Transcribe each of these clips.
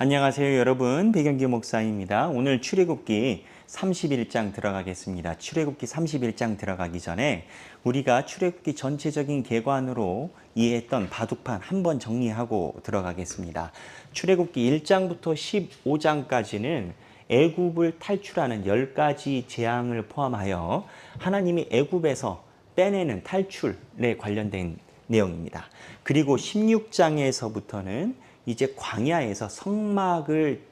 안녕하세요 여러분, 백영기 목사입니다. 오늘 출애굽기 31장 들어가겠습니다. 출애굽기 31장 들어가기 전에 우리가 출애굽기 전체적인 개관으로 이해했던 바둑판 한번 정리하고 들어가겠습니다. 출애굽기 1장부터 15장까지는 애굽을 탈출하는 10가지 재앙을 포함하여 하나님이 애굽에서 빼내는 탈출에 관련된 내용입니다. 그리고 16장에서부터는 이제 광야에서 성막을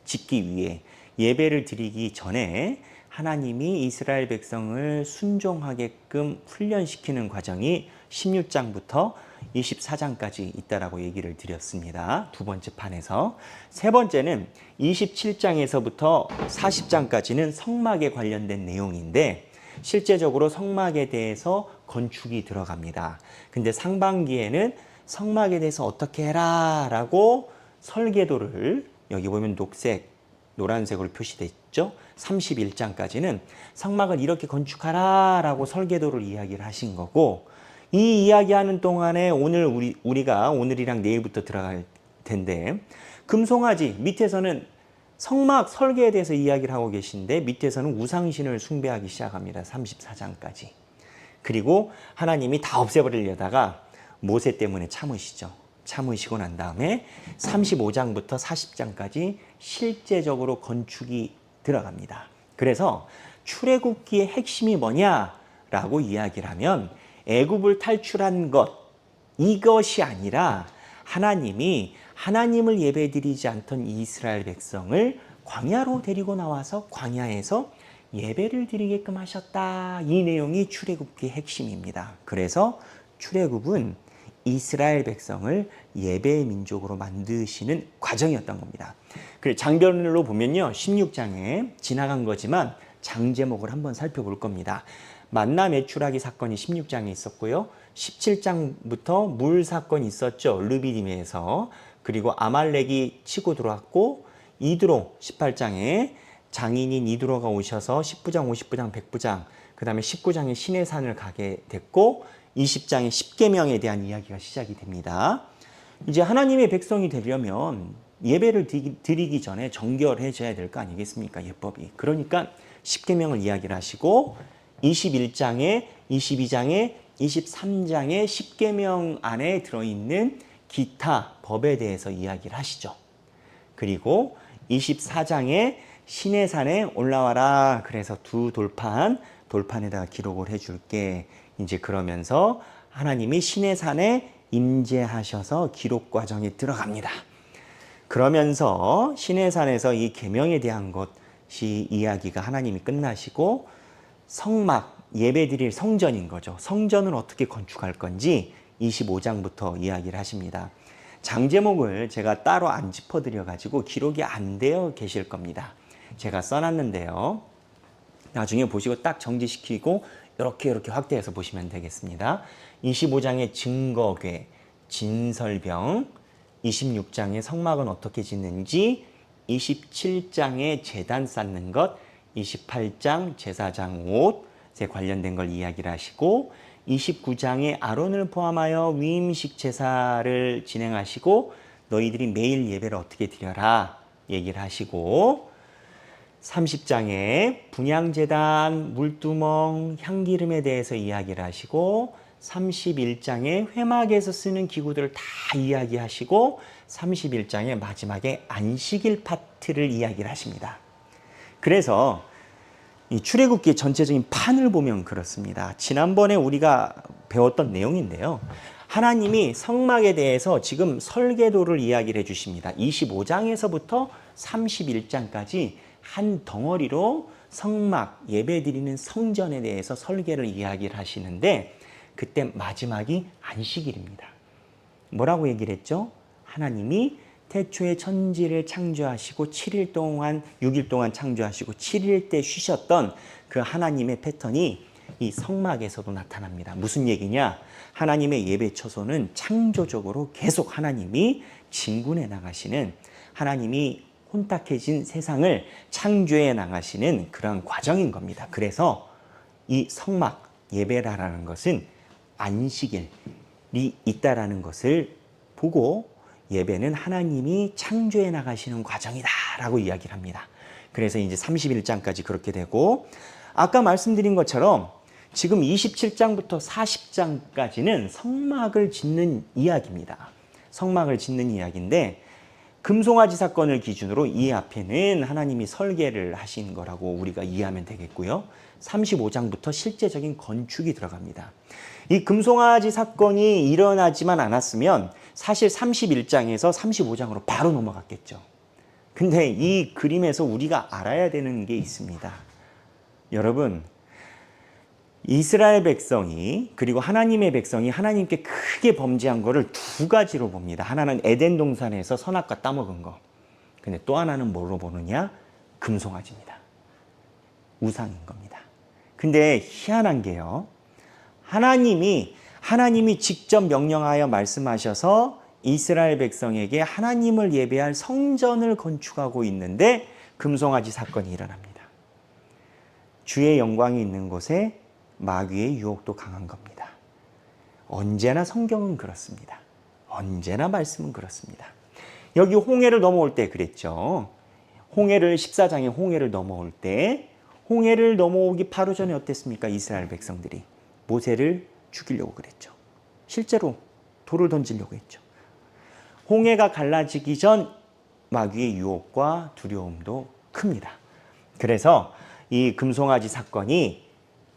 짓기 위해 예배를 드리기 전에 하나님이 이스라엘 백성을 순종하게끔 훈련시키는 과정이 16장부터 24장까지 있다라고 얘기를 드렸습니다. 두 번째 판에서. 세 번째는 27장에서부터 40장까지는 성막에 관련된 내용인데 실제적으로 성막에 대해서 건축이 들어갑니다. 근데 상반기에는 성막에 대해서 어떻게 해라 라고 설계도를, 여기 보면 녹색, 노란색으로 표시되어 있죠. 31장까지는 성막을 이렇게 건축하라 라고 설계도를 이야기를 하신 거고, 이 이야기하는 동안에 오늘 우리가 오늘이랑 내일부터 들어갈 텐데, 금송아지 밑에서는 성막 설계에 대해서 이야기를 하고 계신데 밑에서는 우상신을 숭배하기 시작합니다. 34장까지. 그리고 하나님이 다 없애버리려다가 모세 때문에 참으시고 난 다음에 35장부터 40장까지 실제적으로 건축이 들어갑니다. 그래서 출애굽기의 핵심이 뭐냐라고 이야기를 하면 애굽을 탈출한 것, 이것이 아니라 하나님이 하나님을 예배드리지 않던 이스라엘 백성을 광야로 데리고 나와서 광야에서 예배를 드리게끔 하셨다. 이 내용이 출애굽기의 핵심입니다. 그래서 출애굽은 이스라엘 백성을 예배의 민족으로 만드시는 과정이었던 겁니다. 그리고 장별로 보면요, 16장에 지나간 거지만 장 제목을 한번 살펴볼 겁니다. 만나 메추라기 사건이 16장에 있었고요. 17장부터 물 사건이 있었죠. 르비딤에서. 그리고 아말렉이 치고 들어왔고, 이드로 18장에 장인인 이드로가 오셔서 19장, 50부장, 100부장, 그 다음에 19장에 신의 산을 가게 됐고, 20장의 십계명에 대한 이야기가 시작이 됩니다. 이제 하나님의 백성이 되려면 예배를 드리기 전에 정결해져야 될 거 아니겠습니까? 예법이. 그러니까 십계명을 이야기를 하시고 21장에 22장에 23장에 십계명 안에 들어있는 기타 법에 대해서 이야기를 하시죠. 그리고 24장에 신의 산에 올라와라. 그래서 두 돌판에다가 기록을 해줄게. 이제 그러면서 하나님이 신의 산에 임재하셔서 기록 과정에 들어갑니다. 그러면서 신의 산에서 이 계명에 대한 것이 이야기가 하나님이 끝나시고 성막, 예배드릴 성전인 거죠. 성전을 어떻게 건축할 건지 25장부터 이야기를 하십니다. 장 제목을 제가 따로 안 짚어드려가지고 기록이 안 되어 계실 겁니다. 제가 써놨는데요. 나중에 보시고 딱 정지시키고 이렇게 확대해서 보시면 되겠습니다. 25장의 증거궤, 진설병, 26장의 성막은 어떻게 짓는지, 27장의 제단 쌓는 것, 28장 제사장 옷에 관련된 걸 이야기를 하시고, 29장에 아론을 포함하여 위임식 제사를 진행하시고 너희들이 매일 예배를 어떻게 드려라 얘기를 하시고, 30장에 분향제단, 물두멍, 향기름에 대해서 이야기를 하시고, 31장에 회막에서 쓰는 기구들을 다 이야기하시고, 31장의 마지막에 안식일 파트를 이야기를 하십니다. 그래서 이 출애굽기 전체적인 판을 보면 그렇습니다. 지난번에 우리가 배웠던 내용인데요. 하나님이 성막에 대해서 지금 설계도를 이야기를 해주십니다. 25장에서부터 31장까지 한 덩어리로 성막, 예배드리는 성전에 대해서 설계를 이야기를 하시는데, 그때 마지막이 안식일입니다. 뭐라고 얘기를 했죠? 하나님이 태초에 천지를 창조하시고 6일 동안 창조하시고 7일 때 쉬셨던 그 하나님의 패턴이 이 성막에서도 나타납니다. 무슨 얘기냐? 하나님의 예배 처소는 창조적으로 계속 하나님이 진군해 나가시는, 하나님이 혼탁해진 세상을 창조해 나가시는 그런 과정인 겁니다. 그래서 이 성막 예배라는 것은 안식일이 있다라는 것을 보고 예배는 하나님이 창조해 나가시는 과정이다라고 이야기를 합니다. 그래서 이제 31장까지 그렇게 되고, 아까 말씀드린 것처럼 지금 27장부터 40장까지는 성막을 짓는 이야기입니다. 성막을 짓는 이야기인데, 금송아지 사건을 기준으로 이 앞에는 하나님이 설계를 하신 거라고 우리가 이해하면 되겠고요. 35장부터 실제적인 건축이 들어갑니다. 이 금송아지 사건이 일어나지만 않았으면 사실 31장에서 35장으로 바로 넘어갔겠죠. 근데 이 그림에서 우리가 알아야 되는 게 있습니다. 여러분, 이스라엘 백성이, 그리고 하나님의 백성이 하나님께 크게 범죄한 거를 두 가지로 봅니다. 하나는 에덴 동산에서 선악과 따먹은 거. 근데 또 하나는 뭐로 보느냐? 금송아지입니다. 우상인 겁니다. 근데 희한한 게요, 하나님이 직접 명령하여 말씀하셔서 이스라엘 백성에게 하나님을 예배할 성전을 건축하고 있는데 금송아지 사건이 일어납니다. 주의 영광이 있는 곳에 마귀의 유혹도 강한 겁니다. 언제나 성경은 그렇습니다. 언제나 말씀은 그렇습니다. 여기 홍해를 넘어올 때 그랬죠. 14장에 홍해를 넘어올 때, 홍해를 넘어오기 바로 전에 어땠습니까? 이스라엘 백성들이 모세를 죽이려고 그랬죠. 실제로 돌을 던지려고 했죠. 홍해가 갈라지기 전 마귀의 유혹과 두려움도 큽니다. 그래서 이 금송아지 사건이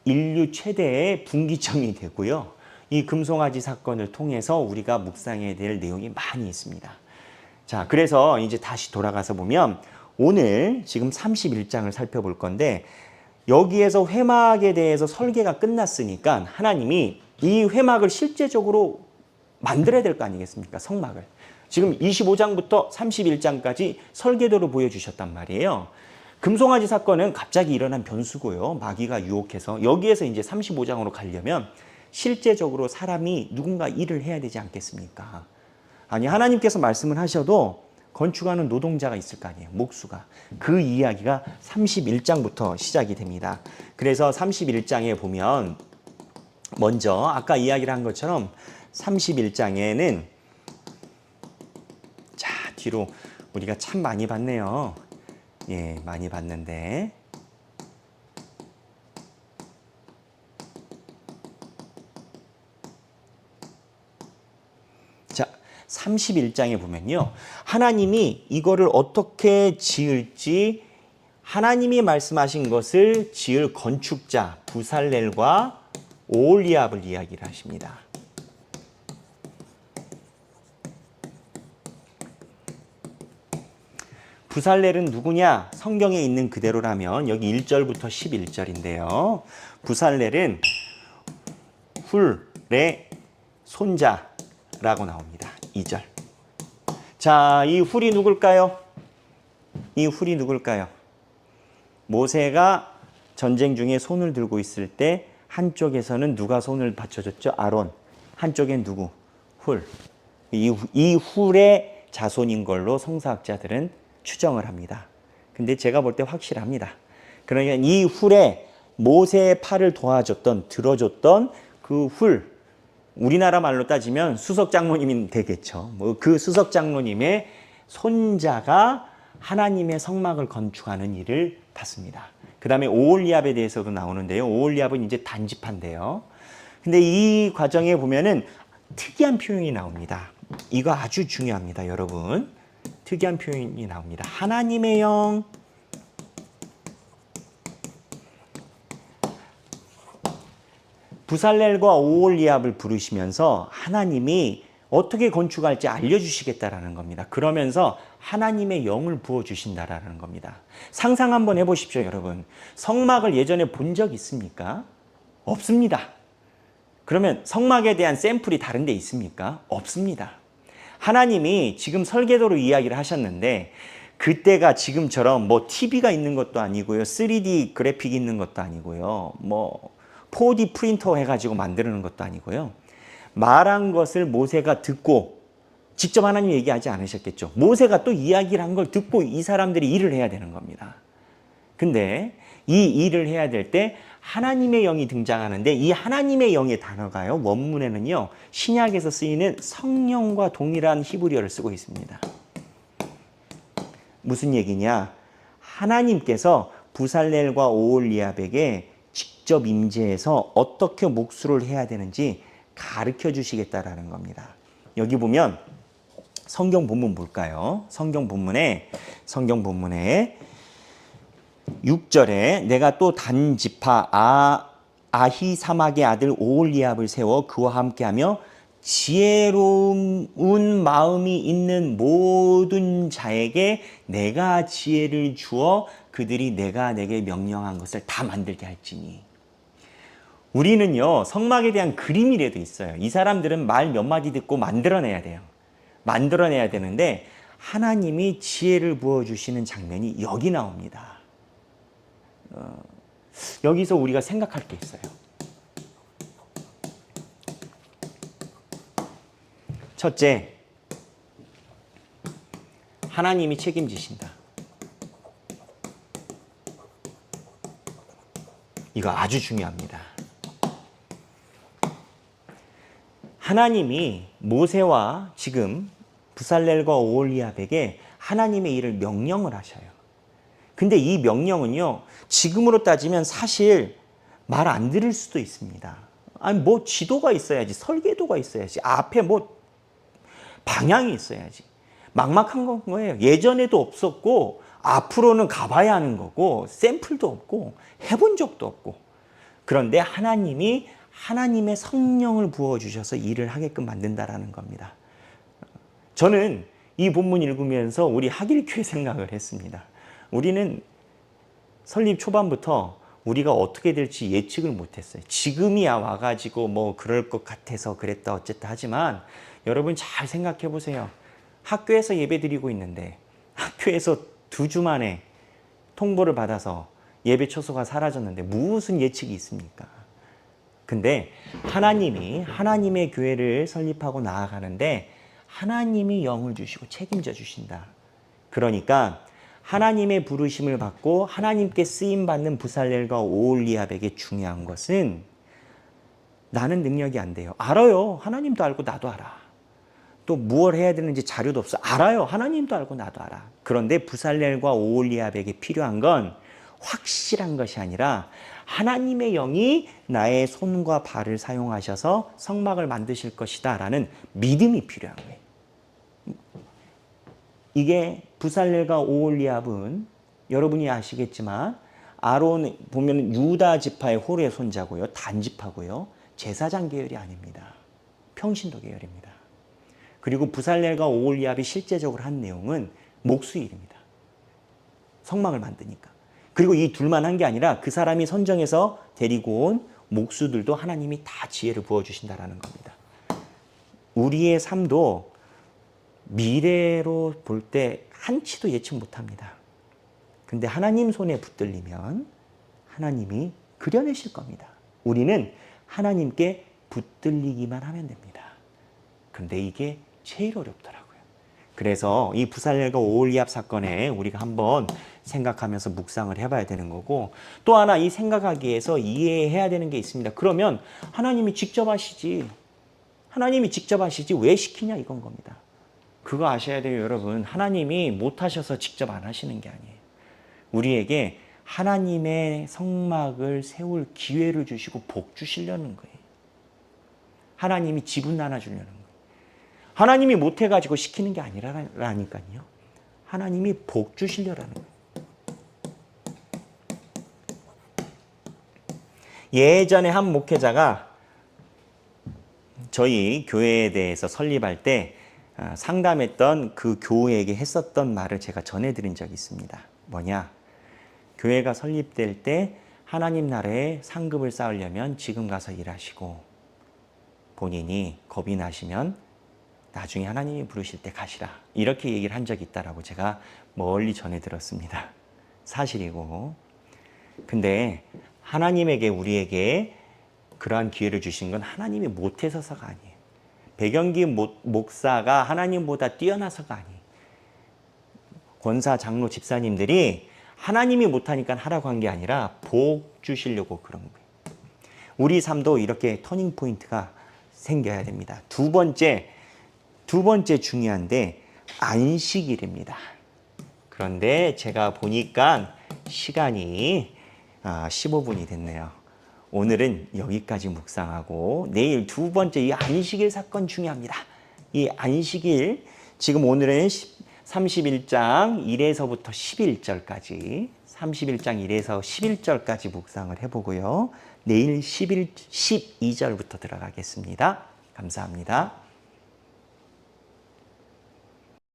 인류 최대의 분기점이 되고요. 이 금송아지 사건을 통해서 우리가 묵상해야 될 내용이 많이 있습니다. 자, 그래서 이제 다시 돌아가서 보면 오늘 지금 31장을 살펴볼 건데, 여기에서 회막에 대해서 설계가 끝났으니까 하나님이 이 회막을 실제적으로 만들어야 될 거 아니겠습니까? 성막을. 지금 25장부터 31장까지 설계도를 보여주셨단 말이에요. 금송아지 사건은 갑자기 일어난 변수고요. 마귀가 유혹해서. 여기에서 이제 35장으로 가려면 실제적으로 사람이 누군가 일을 해야 되지 않겠습니까? 아니, 하나님께서 말씀을 하셔도 건축하는 노동자가 있을 거 아니에요. 목수가. 그 이야기가 31장부터 시작이 됩니다. 그래서 31장에 보면 먼저 아까 이야기를 한 것처럼 31장에는, 자, 뒤로 우리가 참 많이 봤네요. 예, 많이 봤는데, 자, 31장에 보면요, 하나님이 이거를 어떻게 지을지, 하나님이 말씀하신 것을 지을 건축자 부살렐과 오홀리압을 이야기를 하십니다. 부살렐은 누구냐? 성경에 있는 그대로라면 여기 1절부터 11절인데요. 부살렐은 훌의 손자라고 나옵니다. 2절. 자, 이 훌이 누굴까요? 이 훌이 누굴까요? 모세가 전쟁 중에 손을 들고 있을 때 한쪽에서는 누가 손을 받쳐줬죠? 아론. 한쪽엔 누구? 훌. 이 훌의 자손인 걸로 성사학자들은 추정을 합니다. 근데 제가 볼 때 확실합니다. 그러니까 이 훌에 모세의 팔을 도와줬던, 들어줬던 그 훌, 우리나라 말로 따지면 수석 장로님이 되겠죠. 그 수석 장로님의 손자가 하나님의 성막을 건축하는 일을 받습니다. 그 다음에 오홀리압에 대해서도 나오는데요. 오홀리압은 이제 단지파인데요. 근데 이 과정에 보면은 특이한 표현이 나옵니다. 이거 아주 중요합니다, 여러분. 특이한 표현이 나옵니다. 하나님의 영, 부살렐과 오홀리압을 부르시면서 하나님이 어떻게 건축할지 알려주시겠다라는 겁니다. 그러면서 하나님의 영을 부어주신다라는 겁니다. 상상 한번 해보십시오, 여러분. 성막을 예전에 본 적 있습니까? 없습니다. 그러면 성막에 대한 샘플이 다른 데 있습니까? 없습니다. 하나님이 지금 설계도로 이야기를 하셨는데, 그때가 지금처럼 뭐 TV가 있는 것도 아니고요, 3D 그래픽이 있는 것도 아니고요, 뭐 4D 프린터 해가지고 만드는 것도 아니고요, 말한 것을 모세가 듣고, 직접 하나님 얘기하지 않으셨겠죠. 모세가 또 이야기를 한 걸 듣고 이 사람들이 일을 해야 되는 겁니다. 근데 이 일을 해야 될 때 하나님의 영이 등장하는데 이 하나님의 영의 단어가요. 원문에는요. 신약에서 쓰이는 성령과 동일한 히브리어를 쓰고 있습니다. 무슨 얘기냐? 하나님께서 부살렐과 오홀리압에게 직접 임재해서 어떻게 목수를 해야 되는지 가르쳐 주시겠다라는 겁니다. 여기 보면 성경 본문 볼까요? 성경 본문에 6절에 내가 또 단 지파 아히사막의 아들 오홀리압을 세워 그와 함께하며 지혜로운 마음이 있는 모든 자에게 내가 지혜를 주어 그들이 내가 내게 명령한 것을 다 만들게 할지니. 우리는요, 성막에 대한 그림이라도 있어요. 이 사람들은 말 몇 마디 듣고 만들어내야 돼요. 만들어내야 되는데 하나님이 지혜를 부어주시는 장면이 여기 나옵니다. 여기서 우리가 생각할 게 있어요. 첫째, 하나님이 책임지신다. 이거 아주 중요합니다. 하나님이 모세와 지금 부살렐과 오홀리압에게 하나님의 일을 명령을 하셔요. 근데 이 명령은요, 지금으로 따지면 사실 말 안 들을 수도 있습니다. 아니, 뭐 지도가 있어야지, 설계도가 있어야지, 앞에 뭐 방향이 있어야지. 막막한 거예요. 예전에도 없었고, 앞으로는 가봐야 하는 거고, 샘플도 없고, 해본 적도 없고. 그런데 하나님이 하나님의 성령을 부어주셔서 일을 하게끔 만든다라는 겁니다. 저는 이 본문 읽으면서 우리 하길교회 생각을 했습니다. 우리는 설립 초반부터 우리가 어떻게 될지 예측을 못했어요. 지금이야 와가지고 뭐 그럴 것 같아서 그랬다 어쨌다 하지만 여러분 잘 생각해 보세요. 학교에서 예배 드리고 있는데 학교에서 2주 만에 통보를 받아서 예배 초소가 사라졌는데 무슨 예측이 있습니까? 근데 하나님이 하나님의 교회를 설립하고 나아가는데 하나님이 영을 주시고 책임져 주신다. 그러니까 하나님의 부르심을 받고 하나님께 쓰임받는 부살렐과 오홀리압에게 중요한 것은 나는 능력이 안 돼요. 알아요. 하나님도 알고 나도 알아. 또 무엇 해야 되는지 자료도 없어. 알아요. 하나님도 알고 나도 알아. 그런데 부살렐과 오홀리압에게 필요한 건 확실한 것이 아니라 하나님의 영이 나의 손과 발을 사용하셔서 성막을 만드실 것이다 라는 믿음이 필요한 거예요. 이게 부살렐과 오홀리압은 여러분이 아시겠지만 아론 보면 유다 지파의 홀의 손자고요. 단지파고요. 제사장 계열이 아닙니다. 평신도 계열입니다. 그리고 부살렐과 오홀리압이 실제적으로 한 내용은 목수 일입니다. 성막을 만드니까. 그리고 이 둘만 한 게 아니라 그 사람이 선정해서 데리고 온 목수들도 하나님이 다 지혜를 부어주신다라는 겁니다. 우리의 삶도 미래로 볼 때 한치도 예측 못합니다. 근데 하나님 손에 붙들리면 하나님이 그려내실 겁니다. 우리는 하나님께 붙들리기만 하면 됩니다. 그런데 이게 제일 어렵더라고요. 그래서 이 부살렐과 오홀리압 사건에 우리가 한번 생각하면서 묵상을 해봐야 되는 거고, 또 하나 이 생각하기 위해서 이해해야 되는 게 있습니다. 그러면 하나님이 직접 하시지. 하나님이 직접 하시지 왜 시키냐 이건 겁니다. 그거 아셔야 돼요, 여러분. 하나님이 못하셔서 직접 안 하시는 게 아니에요. 우리에게 하나님의 성막을 세울 기회를 주시고 복 주시려는 거예요. 하나님이 지분 나눠주려는 거예요. 하나님이 못해가지고 시키는 게 아니라니까요. 하나님이 복 주시려라는 거예요. 예전에 한 목회자가 저희 교회에 대해서 설립할 때 상담했던 그 교우에게 했었던 말을 제가 전해드린 적이 있습니다. 뭐냐? 교회가 설립될 때 하나님 나라에 상급을 쌓으려면 지금 가서 일하시고 본인이 겁이 나시면 나중에 하나님이 부르실 때 가시라. 이렇게 얘기를 한 적이 있다라고 제가 멀리 전해들었습니다. 사실이고. 근데 하나님에게 우리에게 그러한 기회를 주신 건 하나님이 못해서가 아니에요. 백영기 목사가 하나님보다 뛰어나서가 아니에요. 권사, 장로, 집사님들이 하나님이 못하니까 하라고 한 게 아니라 복 주시려고 그런 거예요. 우리 삶도 이렇게 터닝 포인트가 생겨야 됩니다. 두 번째 중요한데 안식일입니다. 그런데 제가 보니까 시간이 15분이 됐네요. 오늘은 여기까지 묵상하고 내일 두 번째 이 안식일 사건 중요합니다. 이 안식일 지금 오늘은 31장 1에서부터 11절까지 31장 1에서 11절까지 묵상을 해보고요. 내일 12절부터 들어가겠습니다. 감사합니다.